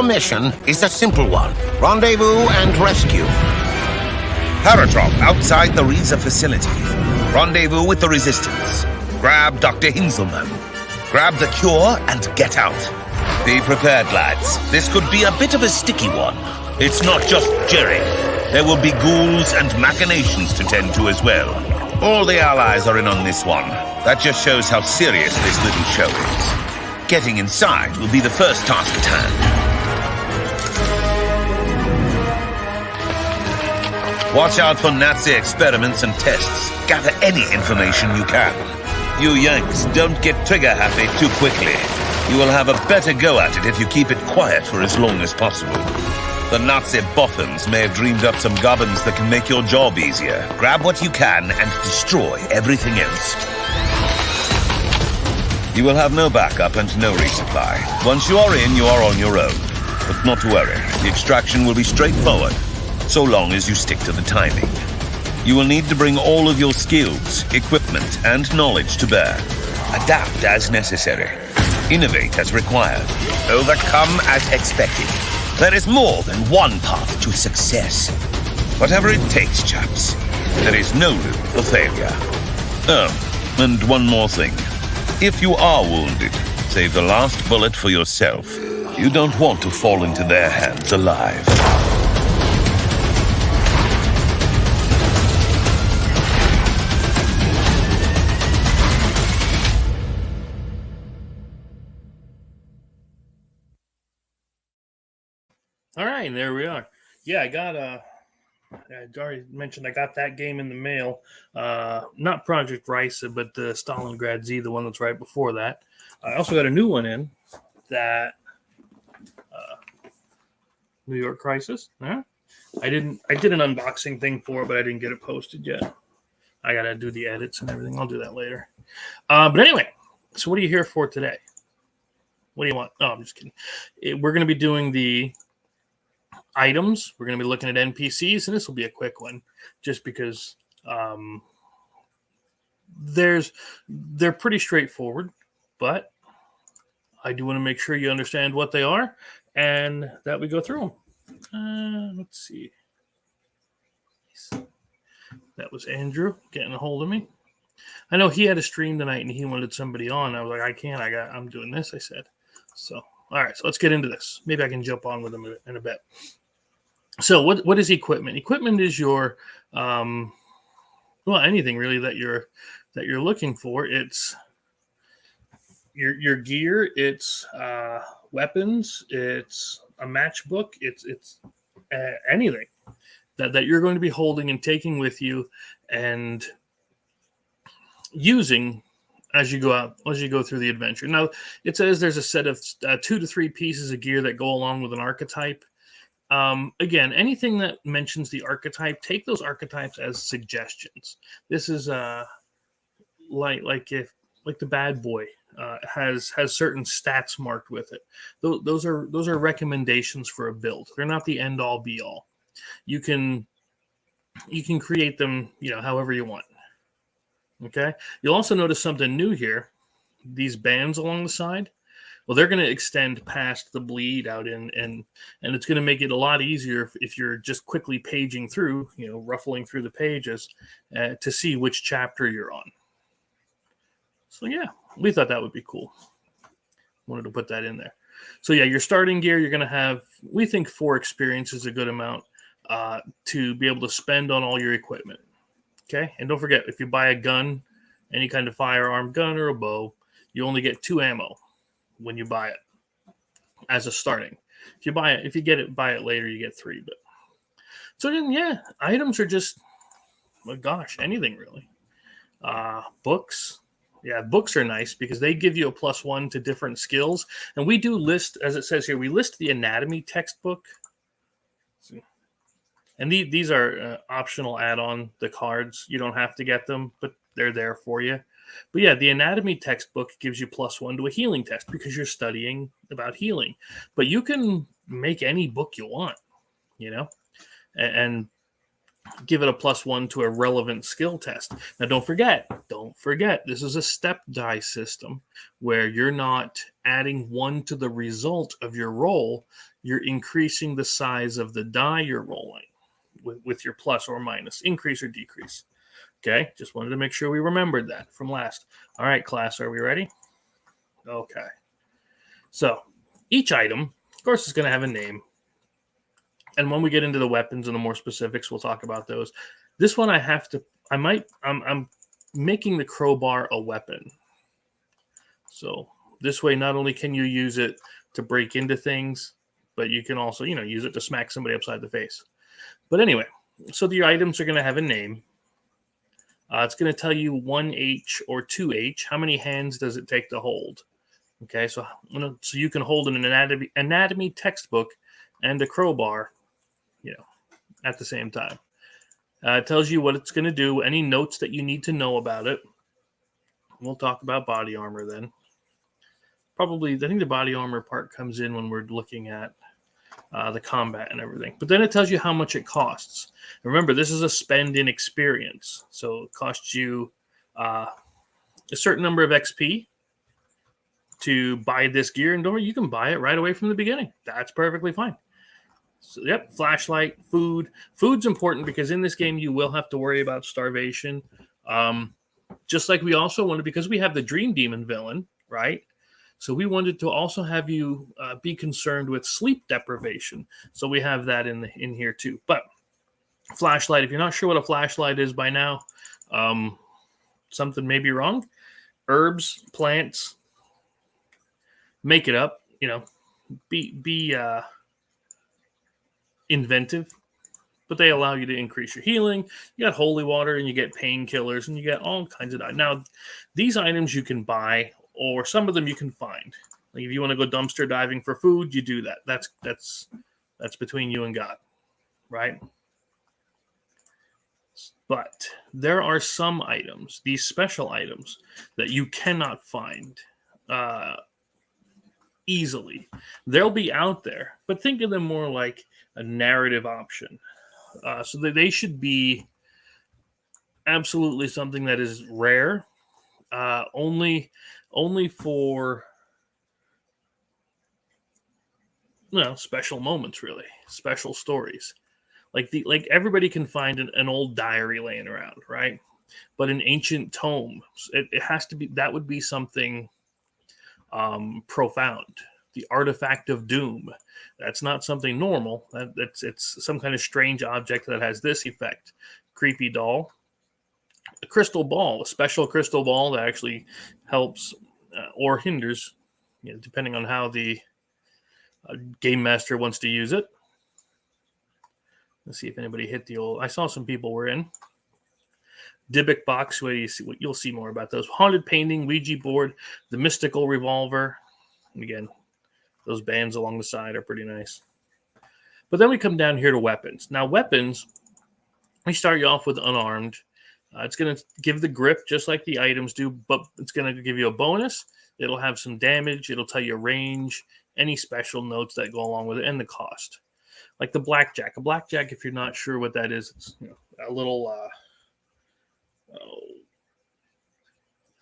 Your mission is a simple one. Rendezvous and rescue. Paradrop outside the Riza facility. Rendezvous with the Resistance. Grab Dr. Hinzelman. Grab the cure and get out. Be prepared, lads. This could be a bit of a sticky one. It's not just Jerry. There will be ghouls and machinations to tend to as well. All the allies are in on this one. That just shows how serious this little show is. Getting inside will be the first task at hand. Watch out for Nazi experiments and tests. Gather any information you can. You Yanks, don't get trigger-happy too quickly. You will have a better go at it if you keep it quiet for as long as possible. The Nazi boffins may have dreamed up some gubbins that can make your job easier. Grab what you can and destroy everything else. You will have no backup and no resupply. Once you are in, you are on your own. But not to worry, the extraction will be straightforward, so long as you stick to the timing. You will need to bring all of your skills, equipment, and knowledge to bear. Adapt as necessary. Innovate as required. Overcome as expected. There is more than one path to success. Whatever it takes, chaps. There is no room for failure. Oh, and one more thing. If you are wounded, save the last bullet for yourself. You don't want to fall into their hands alive. All right, there we are. Yeah, I already mentioned I got that game in the mail. Not Project Rice, but the Stalingrad Z, the one that's right before that. I also got a new one in, that New York Crisis. Yeah. I did an unboxing thing for it, but I didn't get it posted yet. I got to do the edits and everything. I'll do that later. But anyway, so what are you here for today? What do you want? Oh, I'm just kidding. We're going to be doing the items. We're going to be looking at NPCs, and this will be a quick one just because they're pretty straightforward, but I do want to make sure you understand what they are and that we go through them. Let's see. That was Andrew getting a hold of me. I know he had a stream tonight and he wanted somebody on. I was like, I can't. I'm doing this, I said. So, all right, so let's get into this. Maybe I can jump on with him in a bit. So what is equipment? Equipment is your anything really that you're looking for. It's your gear, it's weapons, it's a matchbook, it's anything that you're going to be holding and taking with you and using as you go through the adventure. Now, it says there's a set of 2 to 3 pieces of gear that go along with an archetype. Again, anything that mentions the archetype, take those archetypes as suggestions. This is like the bad boy has certain stats marked with it. Those are recommendations for a build. They're not the end all be all. You can create them, however you want. Okay. You'll also notice something new here. These bands along the side. Well, they're going to extend past the bleed out and it's going to make it a lot easier if you're just quickly paging through, ruffling through the pages to see which chapter you're on. So yeah, we thought that would be cool. Wanted to put that in there. So yeah, your starting gear, you're going to have, we think 4 experience is a good amount to be able to spend on all your equipment. Okay. And don't forget, if you buy a gun, any kind of firearm, gun or a bow, you only get 2 ammo when you buy it as a starting. If you buy it, buy it later, you get 3. But so then, yeah, items are just, anything really. Books. Yeah, books are nice because they give you a +1 to different skills. And we do list, as it says here, we list the anatomy textbook. And these are optional add-on, the cards. You don't have to get them, but they're there for you. But yeah, the anatomy textbook gives you +1 to a healing test because you're studying about healing. But you can make any book you want, and give it a +1 to a relevant skill test. Now, don't forget, this is a step die system where you're not adding 1 to the result of your roll, you're increasing the size of the die you're rolling with your plus or minus, increase or decrease. Okay, just wanted to make sure we remembered that from last. All right, class, are we ready? Okay. So each item, of course, is going to have a name. And when we get into the weapons and the more specifics, we'll talk about those. This one I'm making the crowbar a weapon. So this way, not only can you use it to break into things, but you can also, use it to smack somebody upside the face. But anyway, so the items are going to have a name. It's going to tell you 1H or 2H. How many hands does it take to hold? Okay, so you can hold an anatomy textbook and a crowbar, at the same time. It tells you what it's going to do, any notes that you need to know about it. We'll talk about body armor then. Probably, I think the body armor part comes in when we're looking at the combat and everything. But then it tells you how much it costs. Remember, this is a spend in experience. So it costs you a certain number of XP to buy this gear. And don't worry, you can buy it right away from the beginning. That's perfectly fine. So, yep, flashlight, food. Food's important because in this game you will have to worry about starvation. Just like we also wanted, because we have the Dream Demon villain, right? So we wanted to also have you be concerned with sleep deprivation. So we have that in here too. But flashlight, if you're not sure what a flashlight is by now, something may be wrong. Herbs, plants, make it up. Be inventive, but they allow you to increase your healing. You got holy water, and you get painkillers, and you get all kinds of. Now, these items you can buy, or some of them you can find. Like if you want to go dumpster diving for food, you do that. That's between you and God, right? But there are some items, these special items, that you cannot find easily. They'll be out there, but think of them more like a narrative option. So that they should be absolutely something that is rare, only for special moments, really special stories. Like everybody can find an old diary laying around, right? But an ancient tome, it has to be, that would be something profound. The artifact of doom, that's not something normal. It's some kind of strange object that has this effect. Creepy doll. A crystal ball, a special crystal ball that actually helps or hinders, depending on how the game master wants to use it. Let's see if anybody hit the old. I saw some people were in. Dybbuk box, where you'll see more about those. Haunted painting, Ouija board, the mystical revolver. And again, those bands along the side are pretty nice. But then we come down here to weapons. Now, weapons, we start you off with unarmed. It's going to give the grip just like the items do, but it's going to give you a bonus. It'll have some damage. It'll tell you range, any special notes that go along with it, and the cost. Like the blackjack. A blackjack, if you're not sure what that is, it's a little,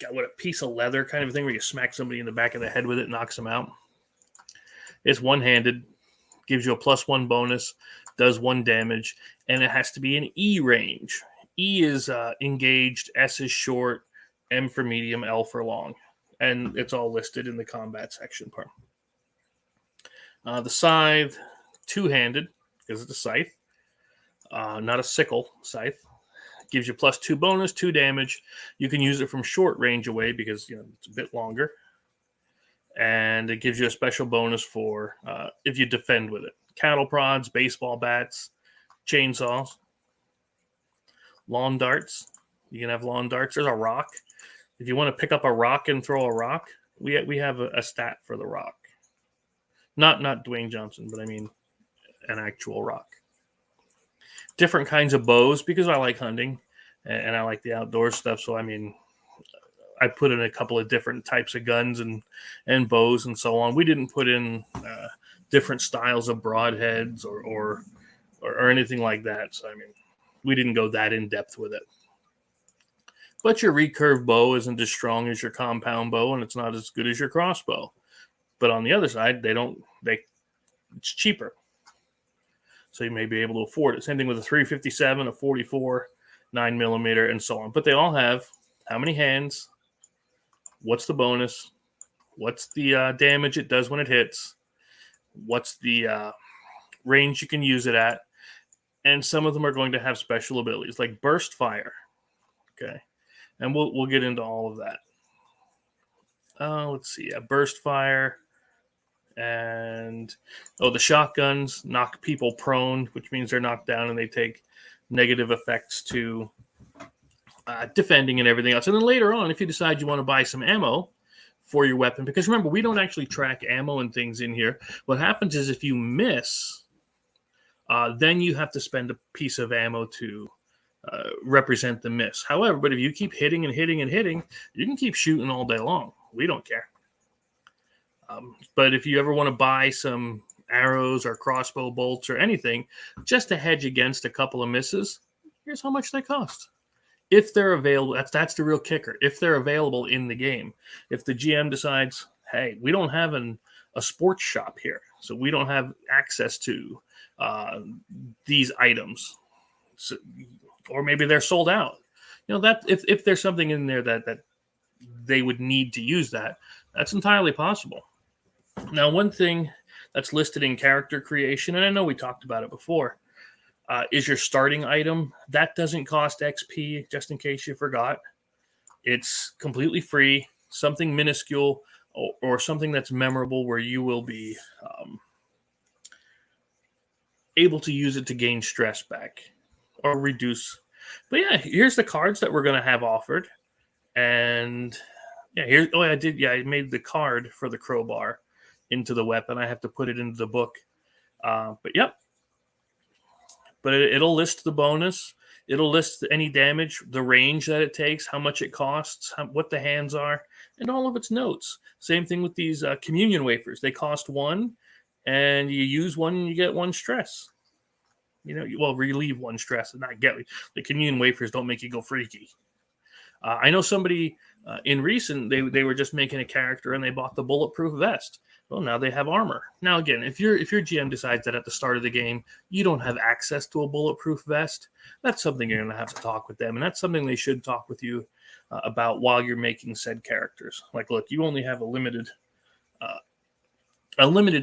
got what, a piece of leather kind of thing where you smack somebody in the back of the head with it, knocks them out. It's one-handed, gives you a +1 bonus, does 1 damage, and it has to be an E range. E is engaged, S is short, M for medium, L for long. And it's all listed in the combat section part. The scythe, 2-handed, because it's a scythe, not a sickle scythe. Gives you +2 bonus, 2 damage. You can use it from short range away because it's a bit longer. And it gives you a special bonus for if you defend with it. Cattle prods, baseball bats, chainsaws, lawn darts. You can have lawn darts. There's a rock. If you want to pick up a rock and throw a rock, we have a stat for the rock. Not Dwayne Johnson, but I mean an actual rock. Different kinds of bows, because I like hunting and I like the outdoor stuff. So, I mean, I put in a couple of different types of guns and bows and so on. We didn't put in different styles of broadheads or anything like that. So, I mean, we didn't go that in depth with it. But your recurve bow isn't as strong as your compound bow, and it's not as good as your crossbow. But on the other side, it's cheaper. So you may be able to afford it. Same thing with a 357, a 44, 9mm, and so on. But they all have how many hands, what's the bonus, what's the damage it does when it hits, what's the range you can use it at, and some of them are going to have special abilities like burst fire. Okay, and we'll get into all of that. Let's see, burst fire, and the shotguns knock people prone, which means they're knocked down and they take negative effects to defending and everything else. And then later on, if you decide you want to buy some ammo for your weapon, because remember, we don't actually track ammo and things in here. What happens is if you miss, then you have to spend a piece of ammo to represent the miss. However, but if you keep hitting and hitting and hitting, you can keep shooting all day long. We don't care. But if you ever want to buy some arrows or crossbow bolts or anything, just to hedge against a couple of misses, here's how much they cost. If they're available, that's the real kicker. If they're available in the game. If the GM decides, hey, we don't have a sports shop here, so we don't have access to these items, so, or maybe they're sold out. That if there's something in there that they would need to use that's entirely possible. Now, one thing that's listed in character creation, and I know we talked about it before, is your starting item. That doesn't cost XP, just in case you forgot. It's completely free, something minuscule or something that's memorable where you will be able to use it to gain stress back or reduce. But yeah, here's the cards that we're going to have offered. And yeah, I made the card for the crowbar into the weapon. I have to put it into the book. But yep. But it'll list the bonus. It'll list any damage, the range that it takes, how much it costs, what the hands are, and all of its notes. Same thing with these communion wafers. They cost 1, and you use one, and you get 1 stress. Relieve 1 stress and not get the communion wafers. Don't make you go freaky. I know somebody in recent, they were just making a character and they bought the bulletproof vest. Well, now they have armor. Now, again, if your GM decides that at the start of the game you don't have access to a bulletproof vest, that's something you're going to have to talk with them, and that's something they should talk with you about while you're making said characters. Like, look, you only have a limited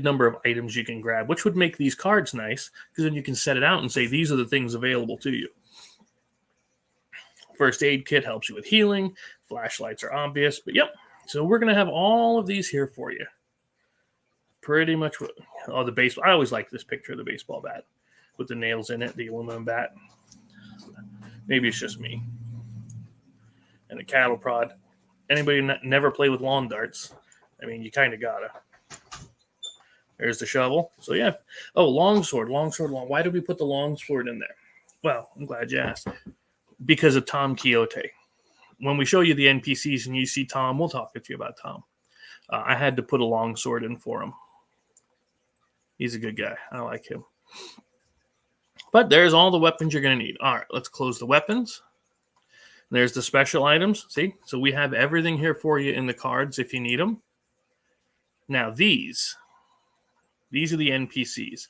number of items you can grab, which would make these cards nice because then you can set it out and say these are the things available to you. First aid kit helps you with healing. Flashlights are obvious, but yep. So we're going to have all of these here for you. Pretty much the baseball. I always like this picture of the baseball bat with the nails in it, the aluminum bat. Maybe it's just me. And the cattle prod. Anybody never play with lawn darts? I mean, you kind of gotta. There's the shovel. So yeah. Oh, longsword. Why did we put the longsword in there? Well, I'm glad you asked. Because of Tom Quixote. When we show you the NPCs and you see Tom, we'll talk to you about Tom. I had to put a longsword in for him. He's a good guy. I like him. But there's all the weapons you're going to need. All right, let's close the weapons. There's the special items. See? So we have everything here for you in the cards if you need them. Now, these are the NPCs.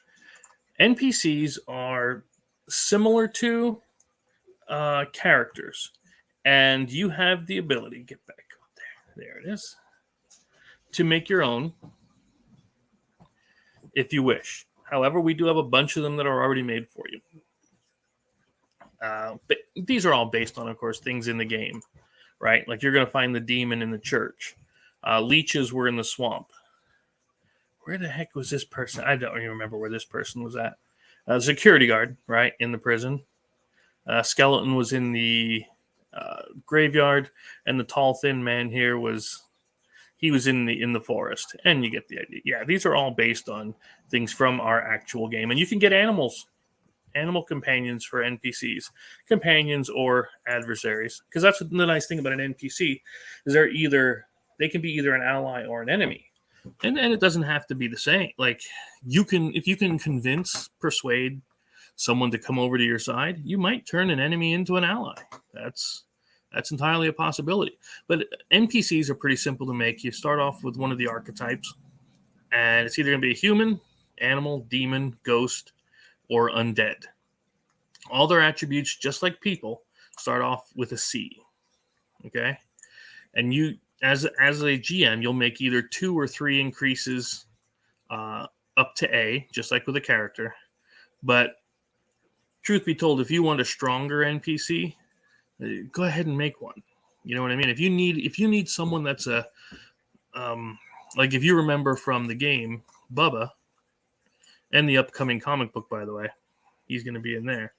NPCs are similar to characters. And you have the ability, get back up there it is, to make your own if you wish. However, we do have a bunch of them that are already made for you. But these are all based on, of course, things in the game, right? Like you're going to find the demon in the church. Leeches were in the swamp. Where the heck was this person? I don't even remember where this person was at. Security guard, right, in the prison. Skeleton was in the graveyard, and the tall, thin man here was in the forest. And you get the idea. Yeah, these are all based on things from our actual game, and you can get animal companions for NPCs, companions or adversaries, because that's the nice thing about an NPC is they can be either an ally or an enemy. And it doesn't have to be the same. Like if you can persuade someone to come over to your side, you might turn an enemy into an ally. That's entirely a possibility. But NPCs are pretty simple to make. You start off with one of the archetypes. And it's either going to be a human, animal, demon, ghost, or undead. All their attributes, just like people, start off with a C. Okay? And you, as a GM, you'll make either 2 or 3 increases up to A, just like with a character. But truth be told, if you want a stronger NPC, go ahead and make one. You know what I mean? If you need someone that's a like if you remember from the game, Bubba, and the upcoming comic book, by the way, he's going to be in there.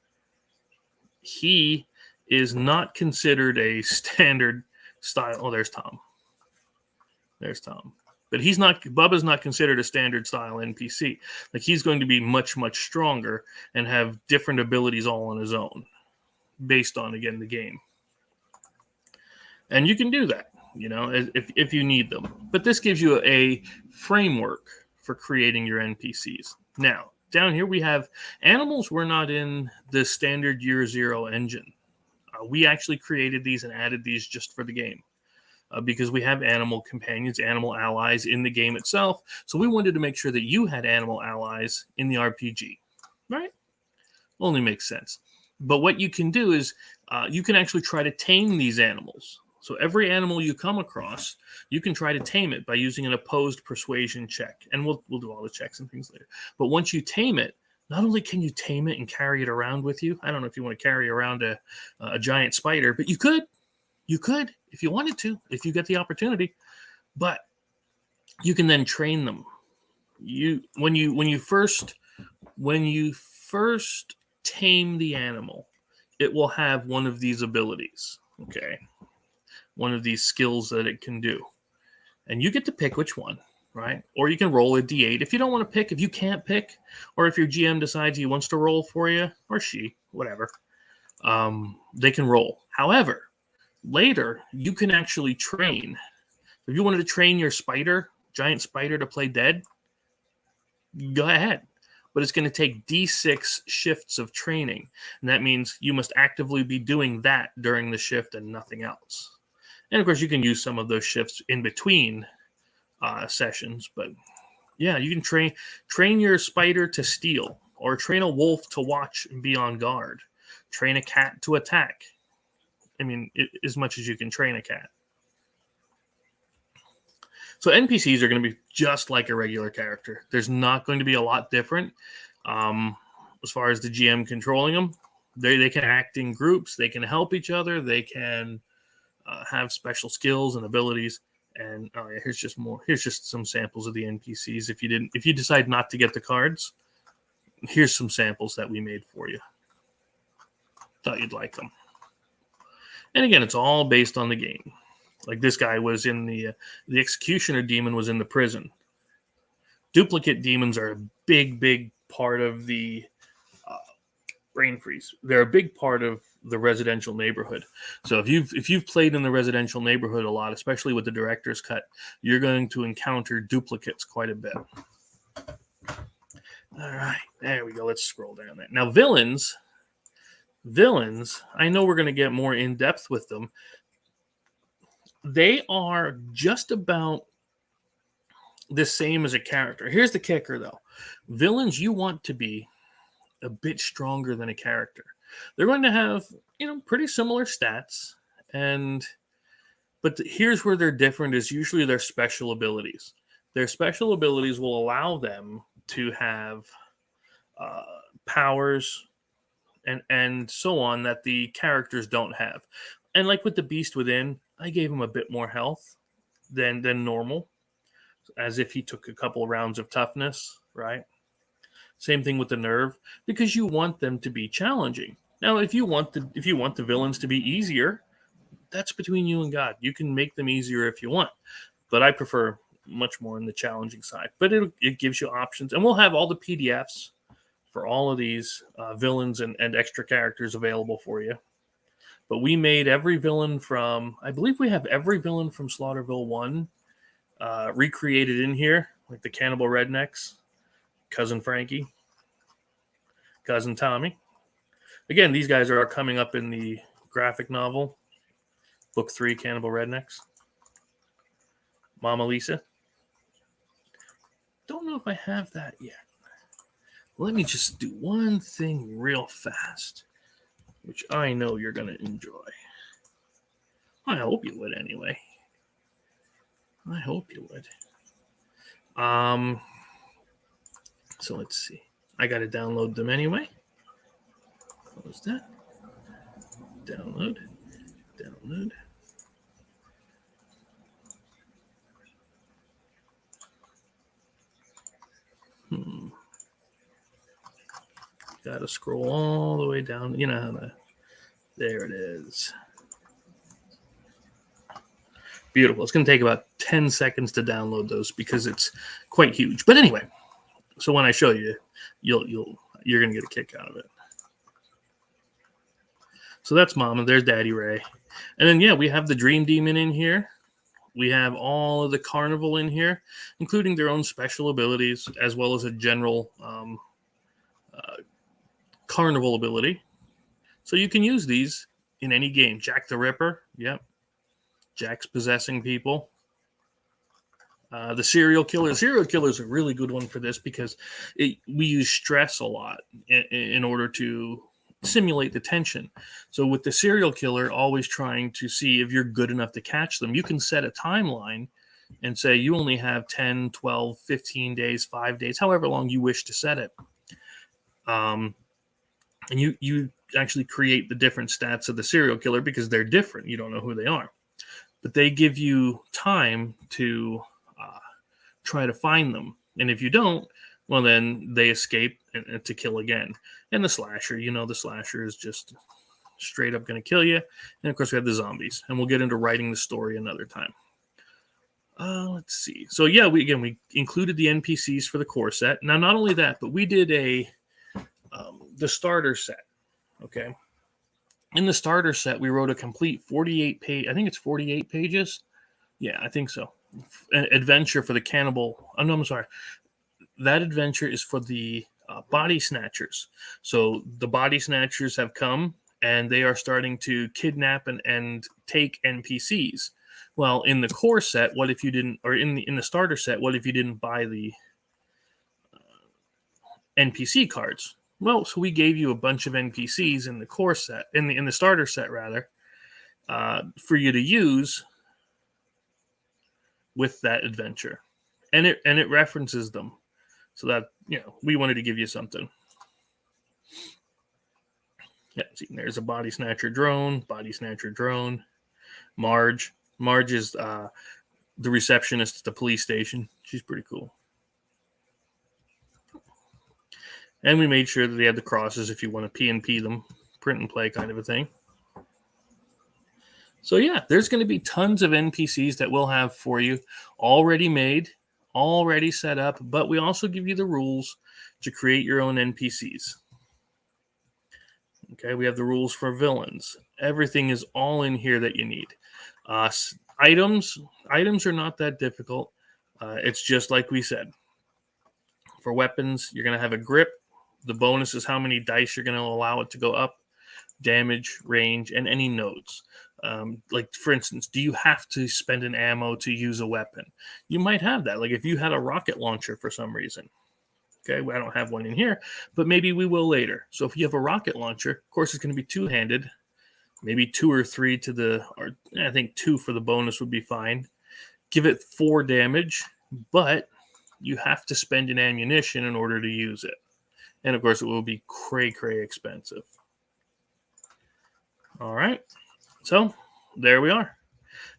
He is not considered a standard style. Oh, there's Tom. There's Tom. But Bubba's not considered a standard style NPC. Like, he's going to be much, much stronger and have different abilities all on his own, based on, again, the game. And you can do that, if you need them. But this gives you a framework for creating your NPCs. Now, down here we have animals were not in the standard Year Zero engine. We actually created these and added these just for the game. Because we have animal companions, animal allies in the game itself. So we wanted to make sure that you had animal allies in the RPG, right? Only makes sense. But what you can do is you can actually try to tame these animals. So every animal you come across, you can try to tame it by using an opposed persuasion check. And we'll do all the checks and things later. But once you tame it, not only can you tame it and carry it around with you. I don't know if you want to carry around a giant spider, but you could. You could, if you wanted to, if you get the opportunity, but you can then train them. When you first tame the animal, it will have one of these abilities, okay? One of these skills that it can do. And you get to pick which one, right? Or you can roll a D8. If you don't want to pick, if you can't pick, or if your GM decides he wants to roll for you, or she, whatever, they can roll. However, later, you can actually train. If you wanted to train your giant spider to play dead, go ahead. But it's going to take D6 shifts of training. And that means you must actively be doing that during the shift and nothing else. And of course, you can use some of those shifts in between sessions. But yeah, you can train your spider to steal, or train a wolf to watch and be on guard. Train a cat to attack. I mean, as much as you can train a cat. So NPCs are going to be just like a regular character. There's not going to be a lot different as far as the GM controlling them. They can act in groups. They can help each other. They can have special skills and abilities. And here's just some samples of the NPCs. If you decide not to get the cards, here's some samples that we made for you. Thought you'd like them. And again, it's all based on the game. Like, this guy was in the executioner demon was in the prison. Duplicate demons are a big, big part of the brain freeze. They're a big part of the residential neighborhood. So if you've played in the residential neighborhood a lot, especially with the director's cut, you're going to encounter duplicates quite a bit. All right, there we go. Let's scroll down there. Now, villains, I know we're going to get more in depth with them. They are just about the same as a character. Here's the kicker, though. Villains, you want to be a bit stronger than a character. They're going to have, pretty similar stats, but here's where they're different is usually their special abilities. Their special abilities will allow them to have powers and so on that the characters don't have. And like with the Beast Within, I gave him a bit more health than normal, as if he took a couple rounds of toughness, right? Same thing with the Nerve, because you want them to be challenging. Now, if you want the villains to be easier, that's between you and God. You can make them easier if you want, but I prefer much more on the challenging side. But it gives you options, and we'll have all the PDFs for all of these villains and extra characters available for you. But we made every villain I believe we have every villain from Slaughterville 1 recreated in here, like the Cannibal Rednecks, Cousin Frankie, Cousin Tommy. Again, these guys are coming up in the graphic novel, Book 3, Cannibal Rednecks. Mama Lisa. don't know if I have that yet. Let me just do one thing real fast, which I know you're going to enjoy. I hope you would anyway. I hope you would. So let's see. I got to download them anyway. Close that. Download. Download. Got to scroll all the way down. You know how to. There it is. Beautiful. It's going to take about 10 seconds to download those because it's quite huge. But anyway, so when I show you, you're going to get a kick out of it. So that's Mama. There's Daddy Ray. And then, yeah, we have the Dream Demon in here. We have all of the Carnival in here, including their own special abilities, as well as a general Carnival ability. So you can use these in any game. Jack the Ripper. Yep. Jack's possessing people. The serial killer. The serial killer is a really good one for this because we use stress a lot in order to simulate the tension. So with the serial killer always trying to see if you're good enough to catch them, you can set a timeline and say you only have 10, 12, 15 days, 5 days, however long you wish to set it. And you actually create the different stats of the serial killer because they're different. You don't know who they are. But they give you time to try to find them. And if you don't, well, then they escape and to kill again. And the slasher, the slasher is just straight up going to kill you. And of course, we have the zombies. And we'll get into writing the story another time. Let's see. So yeah, we included the NPCs for the core set. Now, not only that, but we did the starter set. Okay. In the starter set, we wrote a complete 48 page. I think it's 48 pages. Yeah, I think so. An adventure for the cannibal. Oh, no, I'm sorry. That adventure is for the body snatchers. So the body snatchers have come and they are starting to kidnap and take NPCs. Well, in the core set, what if you didn't, or in the starter set, what if you didn't buy the NPC cards? Well, so we gave you a bunch of NPCs in the core set, in the starter set rather, for you to use with that adventure, and it references them, so that we wanted to give you something. Yeah, see, there's a body snatcher drone, Marge is the receptionist at the police station. She's pretty cool. And we made sure that they had the crosses if you want to PNP them, print and play kind of a thing. So yeah, there's going to be tons of NPCs that we'll have for you already made, already set up, but we also give you the rules to create your own NPCs. Okay, we have the rules for villains. Everything is all in here that you need. Items are not that difficult. It's just like we said. For weapons, you're going to have a grip. The bonus is how many dice you're going to allow it to go up, damage, range, and any nodes. Like, for instance, do you have to spend an ammo to use a weapon? You might have that. Like if you had a rocket launcher for some reason. Okay, well, I don't have one in here, but maybe we will later. So if you have a rocket launcher, of course, it's going to be two-handed. Maybe 2 or 3 or I think 2 for the bonus would be fine. Give it 4 damage, but you have to spend an ammunition in order to use it. And of course, it will be cray expensive. All right. So there we are.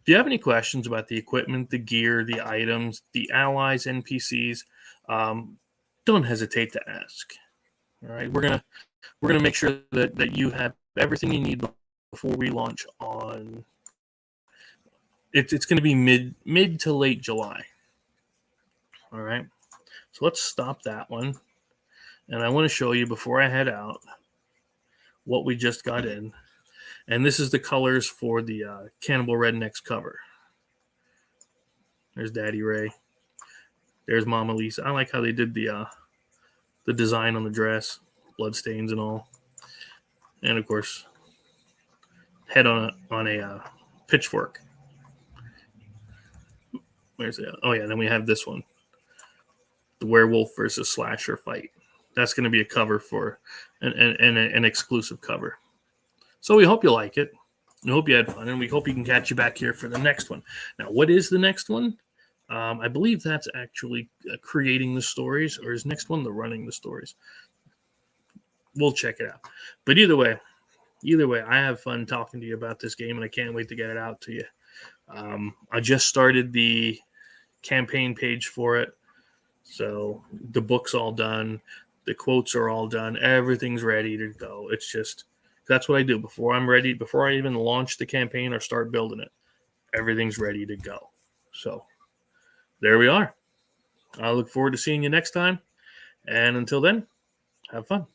If you have any questions about the equipment, the gear, the items, the allies, NPCs, don't hesitate to ask. All right. We're gonna make sure that you have everything you need before we launch on. It's going to be mid to late July. All right. So let's stop that one. And I want to show you before I head out what we just got in. And this is the colors for the Cannibal Rednecks cover. There's Daddy Ray. There's Mama Lisa. I like how they did the design on the dress, bloodstains and all. And of course, head on a pitchfork. Where's it? Oh yeah, then we have this one. the werewolf versus slasher fight. That's going to be a cover for an exclusive cover. So we hope you like it. We hope you had fun, and we hope you can catch you back here for the next one. Now, what is the next one? I believe that's actually creating the stories, or is next one the running the stories? We'll check it out. But either way, I have fun talking to you about this game, and I can't wait to get it out to you. I just started the campaign page for it, so the book's all done, the quotes are all done, everything's ready to go. It's just that's what I do before I'm ready, before I even launch the campaign or start building it. Everything's ready to go. So there we are. I look forward to seeing you next time, and until then, have fun.